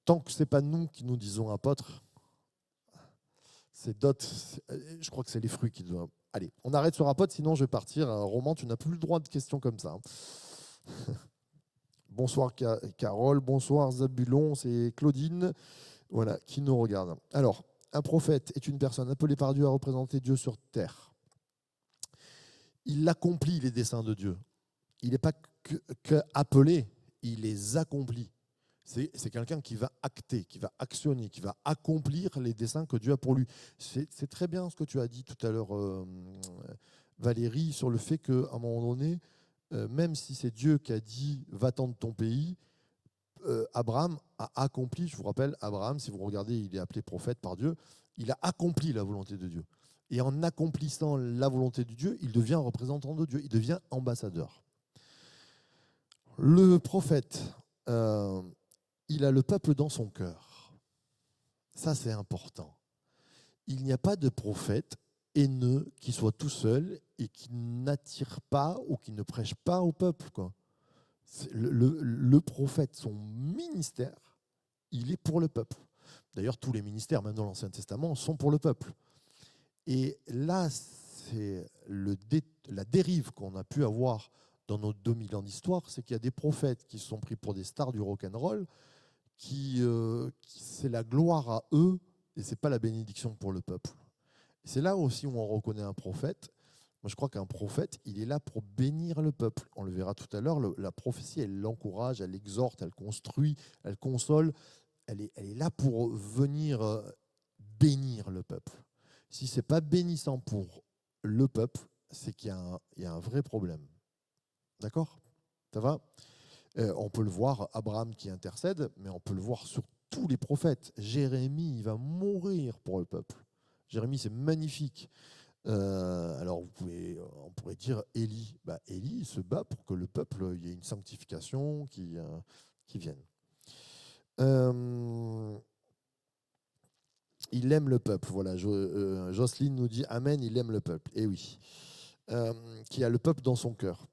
Tant que ce n'est pas nous qui nous disons apôtres, c'est d'autres. Je crois que c'est les fruits qui doivent. Allez, on arrête sur apôtre, sinon je vais partir. Roman, tu n'as plus le droit de questions comme ça. Bonsoir Carole, bonsoir Zabulon, c'est Claudine, voilà, qui nous regarde. Alors, un prophète est une personne appelée par Dieu à représenter Dieu sur terre. Il accomplit les desseins de Dieu. Il n'est pas que appelé, il les accomplit. C'est quelqu'un qui va acter, qui va actionner, qui va accomplir les desseins que Dieu a pour lui. C'est très bien ce que tu as dit tout à l'heure, Valérie, sur le fait qu'à un moment donné, même si c'est Dieu qui a dit « va-t'en de ton pays », Abraham a accompli, je vous rappelle, Abraham, si vous regardez, il est appelé prophète par Dieu, il a accompli la volonté de Dieu. Et en accomplissant la volonté de Dieu, il devient représentant de Dieu, il devient ambassadeur. Le prophète, il a le peuple dans son cœur. Ça, c'est important. Il n'y a pas de prophète haineux qui soit tout seul et qui n'attire pas ou qui ne prêche pas au peuple, quoi. Le prophète, son ministère, il est pour le peuple. D'ailleurs, tous les ministères, même dans l'Ancien Testament, sont pour le peuple. Et là, c'est la dérive qu'on a pu avoir dans nos 2000 ans d'histoire, c'est qu'il y a des prophètes qui se sont pris pour des stars du rock'n'roll, c'est la gloire à eux et c'est pas la bénédiction pour le peuple. C'est là aussi où on reconnaît un prophète. Moi, je crois qu'un prophète, il est là pour bénir le peuple. On le verra tout à l'heure. La prophétie, elle l'encourage, elle exhorte, elle construit, elle console. Elle est là pour venir bénir le peuple. Si c'est pas bénissant pour le peuple, c'est qu'il y a un vrai problème. D'accord? Ça va? On peut le voir, Abraham qui intercède, mais on peut le voir sur tous les prophètes. Jérémie, il va mourir pour le peuple. Jérémie, c'est magnifique. Alors, on pourrait dire Élie. Élie se bat pour que le peuple, il y ait une sanctification qui vienne. Il aime le peuple. Voilà, Jocelyne nous dit Amen, il aime le peuple. Et oui, qui a le peuple dans son cœur.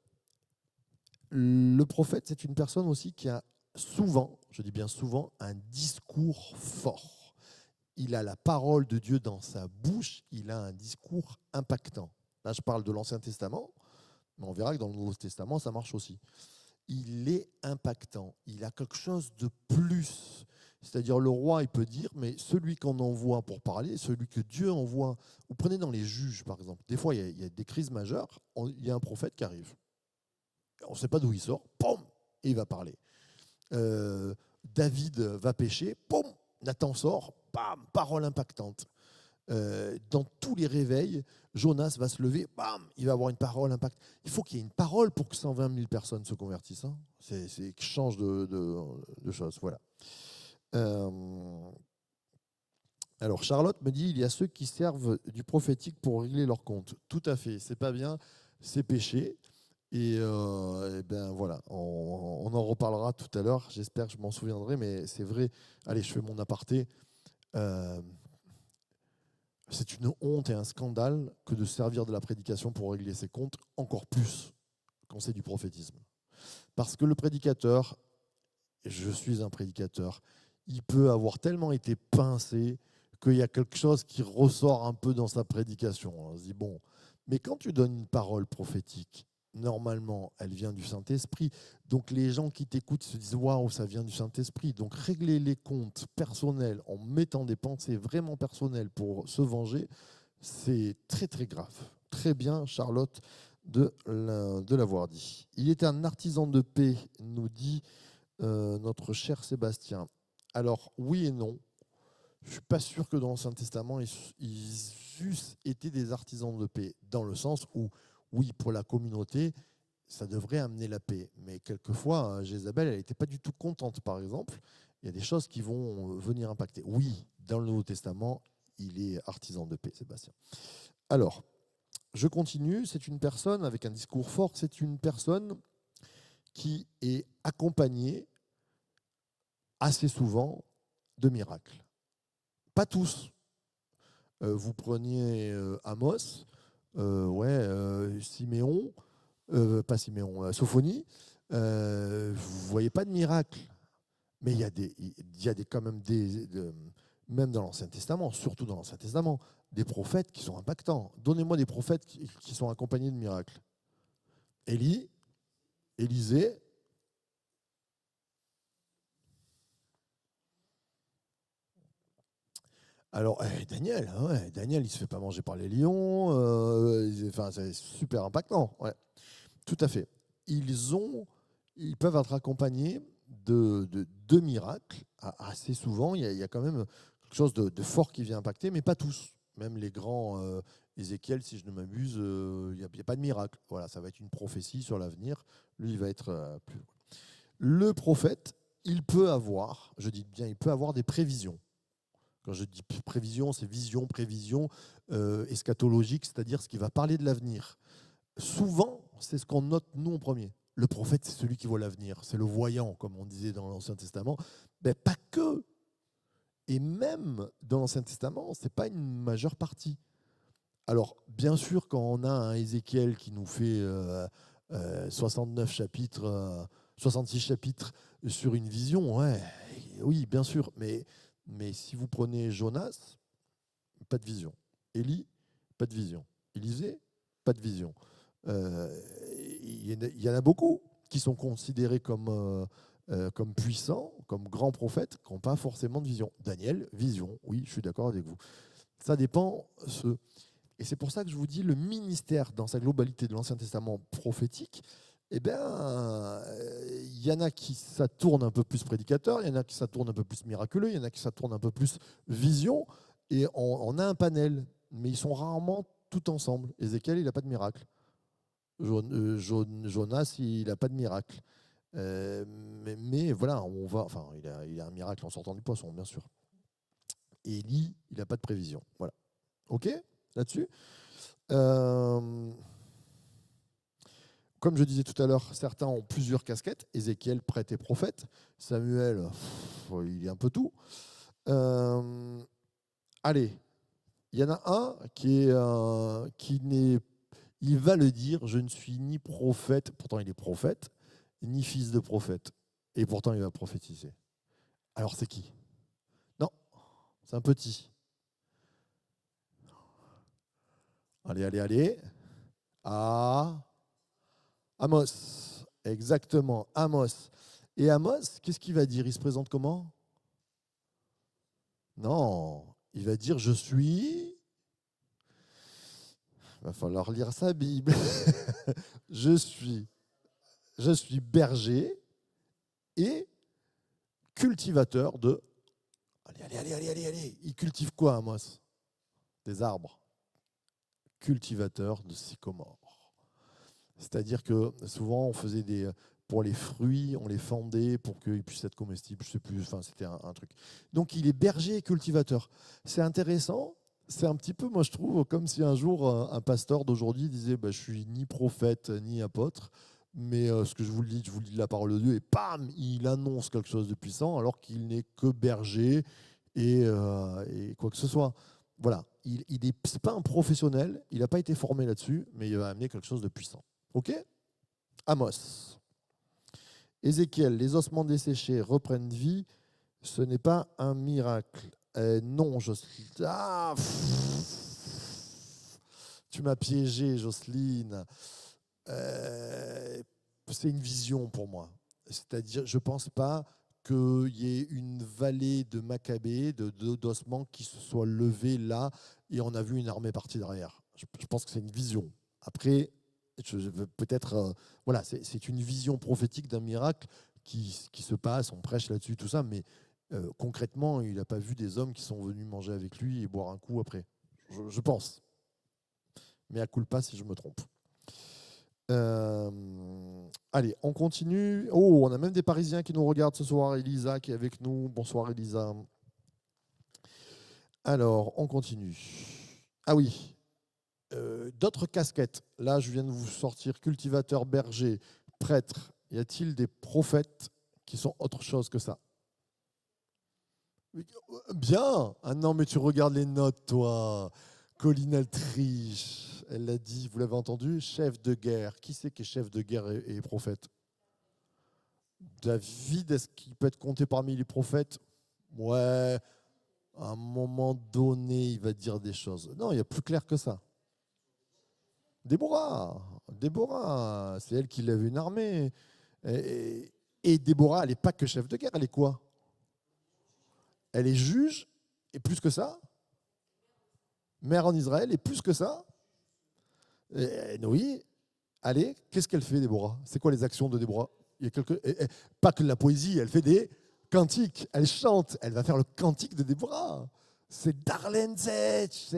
Le prophète, c'est une personne aussi qui a souvent, je dis bien souvent, un discours fort. Il a la parole de Dieu dans sa bouche, il a un discours impactant. Là, je parle de l'Ancien Testament, mais on verra que dans le Nouveau Testament, ça marche aussi. Il est impactant, il a quelque chose de plus. C'est-à-dire le roi, il peut dire, mais celui qu'on envoie pour parler, celui que Dieu envoie, vous prenez dans les juges, par exemple, des fois, il y a des crises majeures, il y a un prophète qui arrive. On ne sait pas d'où il sort, pom, et il va parler. David va pécher, pom, Nathan sort, bam, parole impactante. Dans tous les réveils, Jonas va se lever, bam, il va avoir une parole impactante. Il faut qu'il y ait une parole pour que 120 000 personnes se convertissent. Hein. C'est change de choses. Voilà. Alors Charlotte me dit, il y a ceux qui servent du prophétique pour régler leur compte. Tout à fait, c'est pas bien, c'est péché. Et ben voilà, on en reparlera tout à l'heure. J'espère que je m'en souviendrai, mais c'est vrai. Allez, je fais mon aparté. C'est une honte et un scandale que de servir de la prédication pour régler ses comptes, encore plus quand c'est du prophétisme. Parce que le prédicateur, je suis un prédicateur, il peut avoir tellement été pincé qu'il y a quelque chose qui ressort un peu dans sa prédication. On se dit, bon, mais quand tu donnes une parole prophétique, normalement, elle vient du Saint-Esprit. Donc les gens qui t'écoutent se disent, waouh, ça vient du Saint-Esprit. Donc régler les comptes personnels en mettant des pensées vraiment personnelles pour se venger, c'est très très grave. Très bien, Charlotte, de l'avoir dit. Il était un artisan de paix, nous dit notre cher Sébastien. Alors, oui et non. Je ne suis pas sûr que dans l'Ancien Testament, ils eussent été des artisans de paix, dans le sens où, oui, pour la communauté, ça devrait amener la paix. Mais quelquefois, Jézabel, elle n'était pas du tout contente, par exemple. Il y a des choses qui vont venir impacter. Oui, dans le Nouveau Testament, il est artisan de paix, Sébastien. Alors, je continue. C'est une personne avec un discours fort. C'est une personne qui est accompagnée assez souvent de miracles. Pas tous. Vous preniez Amos, Siméon, pas Siméon, Sophonie, vous ne voyez pas de miracle. Mais il y a quand même même dans l'Ancien Testament, surtout dans l'Ancien Testament, des prophètes qui sont impactants. Donnez-moi des prophètes qui sont accompagnés de miracles. Élie, Élisée. Alors, Daniel, Daniel, il ne se fait pas manger par les lions. C'est super impactant. Ouais. Tout à fait. Ils peuvent être accompagnés de miracles. Assez souvent, il y a quand même quelque chose de fort qui vient impacter, mais pas tous. Même les grands Ézéchiel, si je ne m'abuse, il n'y a pas de miracle. Voilà, ça va être une prophétie sur l'avenir. Lui, il va être plus. Le prophète, il peut avoir, je dis bien, il peut avoir des prévisions. Quand je dis prévision, c'est vision, prévision eschatologique, c'est-à-dire ce qui va parler de l'avenir. Souvent, c'est ce qu'on note nous en premier. Le prophète, c'est celui qui voit l'avenir, c'est le voyant, comme on disait dans l'Ancien Testament. Mais pas que. Et même dans l'Ancien Testament, ce n'est pas une majeure partie. Alors, bien sûr, quand on a un Ézéchiel qui nous fait 69 chapitres, 66 chapitres sur une vision, oui, bien sûr. Mais si vous prenez Jonas, pas de vision. Élie, pas de vision. Élisée, pas de vision. Il y en a beaucoup qui sont considérés comme puissants, comme grands prophètes, qui n'ont pas forcément de vision. Daniel, vision, oui, je suis d'accord avec vous. Ça dépend. Et c'est pour ça que je vous dis, le ministère dans sa globalité de l'Ancien Testament prophétique, il y en a qui ça tourne un peu plus prédicateur, il y en a qui ça tourne un peu plus miraculeux, il y en a qui ça tourne un peu plus vision, et on a un panel, mais ils sont rarement tout ensemble. Ézéchiel, il n'a pas de miracle. Jonas, il n'a pas de miracle. Mais voilà, il a un miracle en sortant du poisson, bien sûr. Élie, il n'a pas de prévision. Voilà. OK là-dessus. Comme je disais tout à l'heure, certains ont plusieurs casquettes. Ézéchiel, prêtre et prophète. Samuel, il est un peu tout. Allez, il y en a un qui n'est... Il va le dire, je ne suis ni prophète, pourtant il est prophète, ni fils de prophète. Et pourtant il va prophétiser. Alors c'est qui? Non, c'est un petit. Allez. Amos. Exactement, Amos. Et Amos, qu'est-ce qu'il va dire? Il se présente comment? Non, il va dire je suis. Il va falloir lire sa Bible. je suis, je suis berger et cultivateur de. Allez. Il cultive quoi, Amos? Des arbres. Cultivateur de sycomore. C'est-à-dire que souvent, on faisait pour les fruits, on les fendait pour qu'ils puissent être comestibles. Je ne sais plus, enfin, c'était un truc. Donc, il est berger et cultivateur. C'est intéressant. C'est un petit peu, moi, je trouve, comme si un jour, un pasteur d'aujourd'hui disait bah, je suis ni prophète, ni apôtre, mais ce que je vous lis de la parole de Dieu, et bam, il annonce quelque chose de puissant, alors qu'il n'est que berger et quoi que ce soit. Voilà, il n'est pas un professionnel, il n'a pas été formé là-dessus, mais il va amener quelque chose de puissant. Ok? Amos. Ézéchiel, les ossements desséchés reprennent vie. Ce n'est pas un miracle. Non, Jocelyne. Ah, tu m'as piégé, Jocelyne. C'est une vision pour moi. C'est-à-dire, je ne pense pas qu'il y ait une vallée de Maccabée, d'ossements qui se soit levée là, et on a vu une armée partie derrière. Je pense que c'est une vision. Après, peut-être, voilà, c'est une vision prophétique d'un miracle qui se passe, on prêche là-dessus, tout ça, mais concrètement, il n'a pas vu des hommes qui sont venus manger avec lui et boire un coup après. Je pense. Mais à culpa si je me trompe. Allez, on continue. Oh, on a même des Parisiens qui nous regardent ce soir. Elisa qui est avec nous. Bonsoir Elisa. Alors, on continue. Ah oui, d'autres casquettes. Là, je viens de vous sortir cultivateur, berger, prêtre. Y a-t-il des prophètes qui sont autre chose que ça? Bien. Ah non, mais tu regardes les notes, toi. Colline, elle triche. Elle l'a dit, vous l'avez entendu, chef de guerre. Qui c'est qui est chef de guerre et prophète? David, est-ce qu'il peut être compté parmi les prophètes? Ouais, à un moment donné, il va dire des choses. Non, il y a plus clair que ça. Déborah, c'est elle qui lève une armée. Et Déborah, elle n'est pas que chef de guerre, elle est quoi? Elle est juge, et plus que ça, mère en Israël, et plus que ça. Oui, allez, qu'est-ce qu'elle fait, Déborah? C'est quoi les actions de Déborah? Il y a pas que de la poésie, elle fait des cantiques, elle chante, elle va faire le cantique de Déborah. C'est Darlene Zech,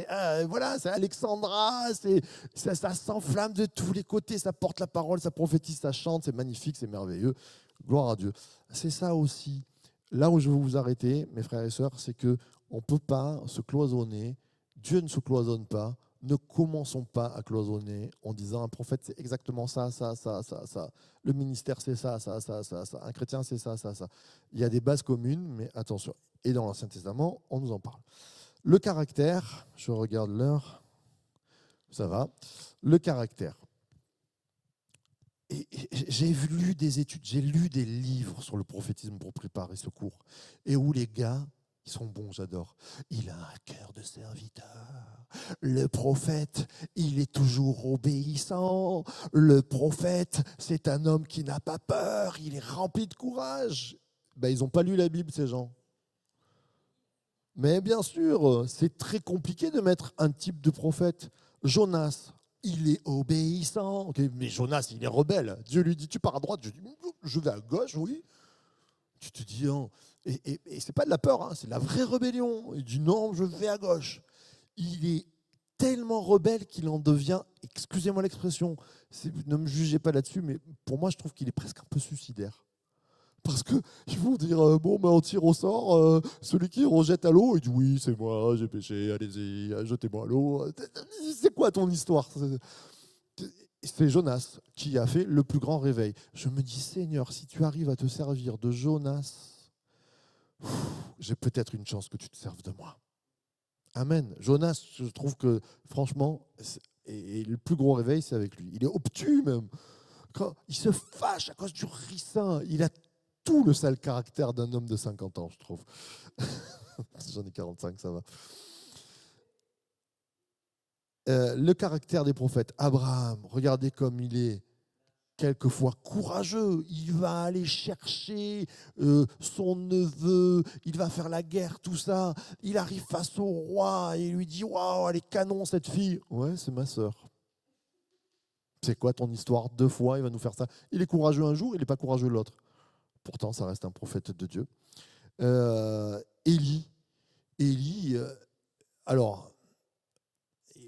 voilà, c'est Alexandra, ça s'enflamme de tous les côtés, ça porte la parole, ça prophétise, ça chante, c'est magnifique, c'est merveilleux. Gloire à Dieu. C'est ça aussi. Là où je veux vous arrêter, mes frères et sœurs, c'est qu'on ne peut pas se cloisonner. Dieu ne se cloisonne pas. Ne commençons pas à cloisonner en disant un prophète c'est exactement ça. Le ministère c'est ça. Un chrétien c'est ça. Il y a des bases communes, mais attention. Et dans l'Ancien Testament, on nous en parle. Le caractère, je regarde l'heure, ça va. Le caractère. Et j'ai lu des études, j'ai lu des livres sur le prophétisme pour préparer ce cours. Et où les gars, ils sont bons, j'adore. Il a un cœur de serviteur. Le prophète, il est toujours obéissant. Le prophète, c'est un homme qui n'a pas peur. Il est rempli de courage. Ben, ils n'ont pas lu la Bible, ces gens. Mais bien sûr, c'est très compliqué de mettre un type de prophète. Jonas, il est obéissant. Okay, mais Jonas, il est rebelle. Dieu lui dit, tu pars à droite. Je dis, je vais à gauche, oui. Tu te dis, non. Et c'est pas de la peur, hein, c'est de la vraie rébellion. Il dit, non, je vais à gauche. Il est tellement rebelle qu'il en devient, excusez-moi l'expression, ne me jugez pas là-dessus, mais pour moi, je trouve qu'il est presque un peu suicidaire. Parce qu'ils vont dire, bon, ben, on tire au sort, celui qui rejette à l'eau, il dit, oui, c'est moi, j'ai péché, allez-y, jetez-moi à l'eau. C'est quoi ton histoire? C'est Jonas qui a fait le plus grand réveil. Je me dis, Seigneur, si tu arrives à te servir de Jonas, j'ai peut-être une chance que tu te serves de moi. Amen. Jonas, je trouve que, franchement, et le plus gros réveil, c'est avec lui. Il est obtus même. Quand il se fâche à cause du ricin. Il a tout le sale caractère d'un homme de 50 ans, je trouve. J'en ai 45, ça va. Le caractère des prophètes. Abraham, regardez comme il est quelquefois courageux. Il va aller chercher son neveu, il va faire la guerre, tout ça. Il arrive face au roi et il lui dit « Waouh, elle est canon cette fille !»« Ouais, c'est ma sœur. » C'est quoi ton histoire? 2 fois, il va nous faire ça. Il est courageux un jour, il n'est pas courageux l'autre. Pourtant, ça reste un prophète de Dieu. Élie. Élie, alors,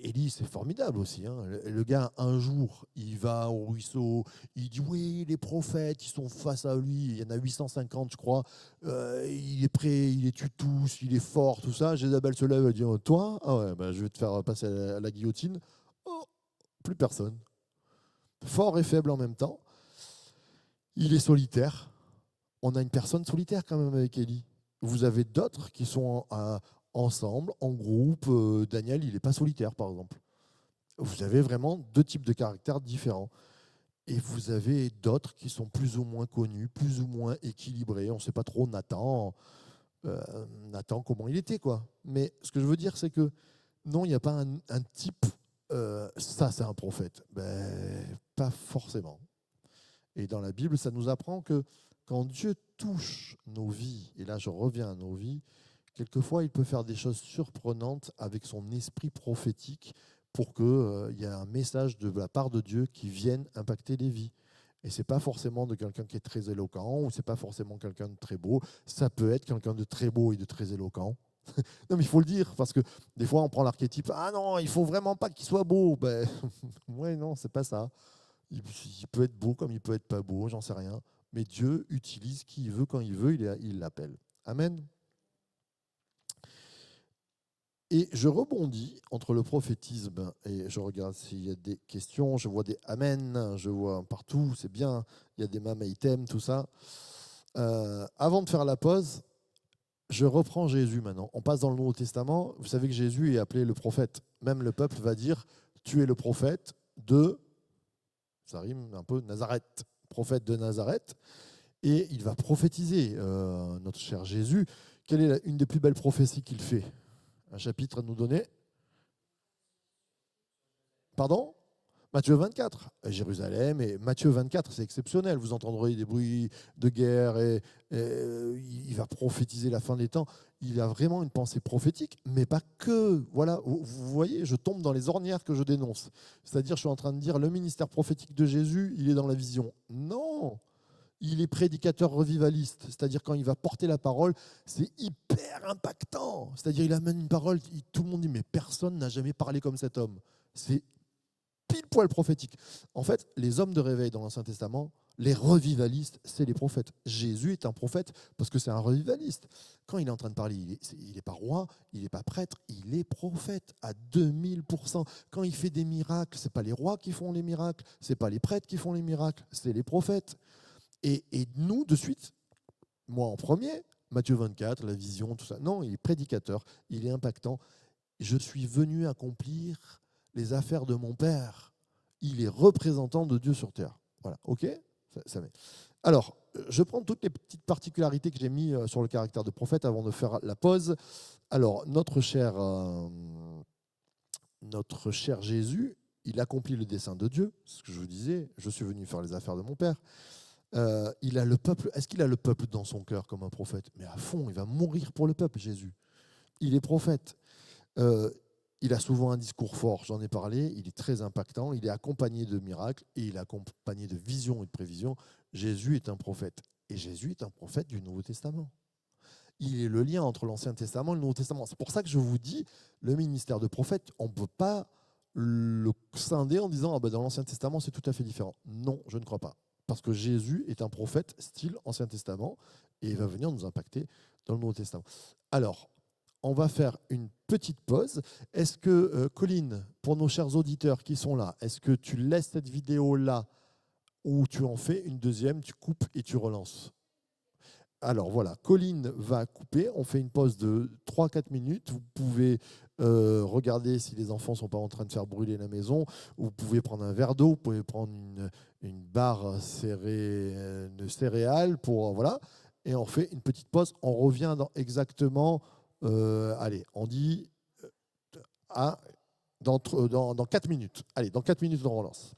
Élie, c'est formidable aussi. Hein. Le gars, un jour, il va au ruisseau, il dit oui, les prophètes, ils sont face à lui. Il y en a 850, je crois. Il est prêt, il les tue tous, il est fort, tout ça. Jézabel se lève et dit toi, ah ouais, bah, je vais te faire passer à la guillotine. Oh, plus personne. Fort et faible en même temps. Il est solitaire. On a une personne solitaire quand même avec Élie. Vous avez d'autres qui sont ensemble, en groupe. Daniel, il n'est pas solitaire, par exemple. Vous avez vraiment 2 types de caractères différents. Et vous avez d'autres qui sont plus ou moins connus, plus ou moins équilibrés. On ne sait pas trop Nathan, comment il était, quoi. Mais ce que je veux dire, c'est que non, il n'y a pas un type, ça c'est un prophète. Ben, pas forcément. Et dans la Bible, ça nous apprend que quand Dieu touche nos vies, et là je reviens à nos vies, quelquefois il peut faire des choses surprenantes avec son esprit prophétique pour qu'il y ait un message de la part de Dieu qui vienne impacter les vies. Et ce n'est pas forcément de quelqu'un qui est très éloquent, ou ce n'est pas forcément quelqu'un de très beau. Ça peut être quelqu'un de très beau et de très éloquent. Non, mais il faut le dire, parce que des fois on prend l'archétype, ah non, il ne faut vraiment pas qu'il soit beau. Ben, ouais, non, c'est pas ça. Il peut être beau comme il peut être pas beau, j'en sais rien. Mais Dieu utilise qui il veut, quand il veut, il l'appelle. Amen. Et je rebondis entre le prophétisme et je regarde s'il y a des questions. Je vois des amen, je vois partout, c'est bien. Il y a des mamaitem, tout ça. Avant de faire la pause, je reprends Jésus maintenant. On passe dans le Nouveau Testament. Vous savez que Jésus est appelé le prophète. Même le peuple va dire « Tu es le prophète de… » Ça rime un peu, Nazareth, prophète de Nazareth. Et il va prophétiser, notre cher Jésus. Quelle est une des plus belles prophéties qu'il fait? Un chapitre à nous donner. Pardon? Matthieu 24, Jérusalem, et Matthieu 24, c'est exceptionnel. Vous entendrez des bruits de guerre et il va prophétiser la fin des temps. Il a vraiment une pensée prophétique, mais pas que. Voilà, vous voyez, je tombe dans les ornières que je dénonce. C'est-à-dire, je suis en train de dire, le ministère prophétique de Jésus, il est dans la vision. Non, il est prédicateur revivaliste. C'est-à-dire, quand il va porter la parole, c'est hyper impactant. C'est-à-dire, il amène une parole, tout le monde dit, mais personne n'a jamais parlé comme cet homme. C'est pile poil prophétique. En fait, les hommes de réveil dans l'Ancien Testament, les revivalistes, c'est les prophètes. Jésus est un prophète parce que c'est un revivaliste. Quand il est en train de parler, il n'est pas roi, il n'est pas prêtre, il est prophète à 2000%. Quand il fait des miracles, ce n'est pas les rois qui font les miracles, ce n'est pas les prêtres qui font les miracles, c'est les prophètes. Et nous, de suite, moi en premier, Matthieu 24, la vision, tout ça. Non, il est prédicateur, il est impactant. Je suis venu accomplir les affaires de mon Père. Il est représentant de Dieu sur terre. Voilà, ok, ça met. Alors, je prends toutes les petites particularités que j'ai mis sur le caractère de prophète avant de faire la pause. Alors, notre cher Jésus, il accomplit le dessein de Dieu, c'est ce que je vous disais, je suis venu faire les affaires de mon Père. Il a le peuple. Est-ce qu'il a le peuple dans son cœur comme un prophète? Mais à fond, il va mourir pour le peuple, Jésus. Il est prophète. Il a souvent un discours fort, j'en ai parlé, il est très impactant, il est accompagné de miracles et il est accompagné de visions et de prévisions. Jésus est un prophète. Et Jésus est un prophète du Nouveau Testament. Il est le lien entre l'Ancien Testament et le Nouveau Testament. C'est pour ça que je vous dis, le ministère de prophète, on ne peut pas le scinder en disant ah ben dans l'Ancien Testament, c'est tout à fait différent. Non, je ne crois pas. Parce que Jésus est un prophète style Ancien Testament et il va venir nous impacter dans le Nouveau Testament. Alors, on va faire une petite pause. Est-ce que, Colline, pour nos chers auditeurs qui sont là, est-ce que tu laisses cette vidéo-là ou tu en fais une deuxième, tu coupes et tu relances? Alors voilà, Colline va couper. On fait une pause de 3-4 minutes. Vous pouvez regarder si les enfants ne sont pas en train de faire brûler la maison. Vous pouvez prendre un verre d'eau, vous pouvez prendre une barre de céréales pour, voilà. Et on fait une petite pause. On revient dans exactement... allez, on dit dans 4 minutes. Allez, dans 4 minutes, on relance.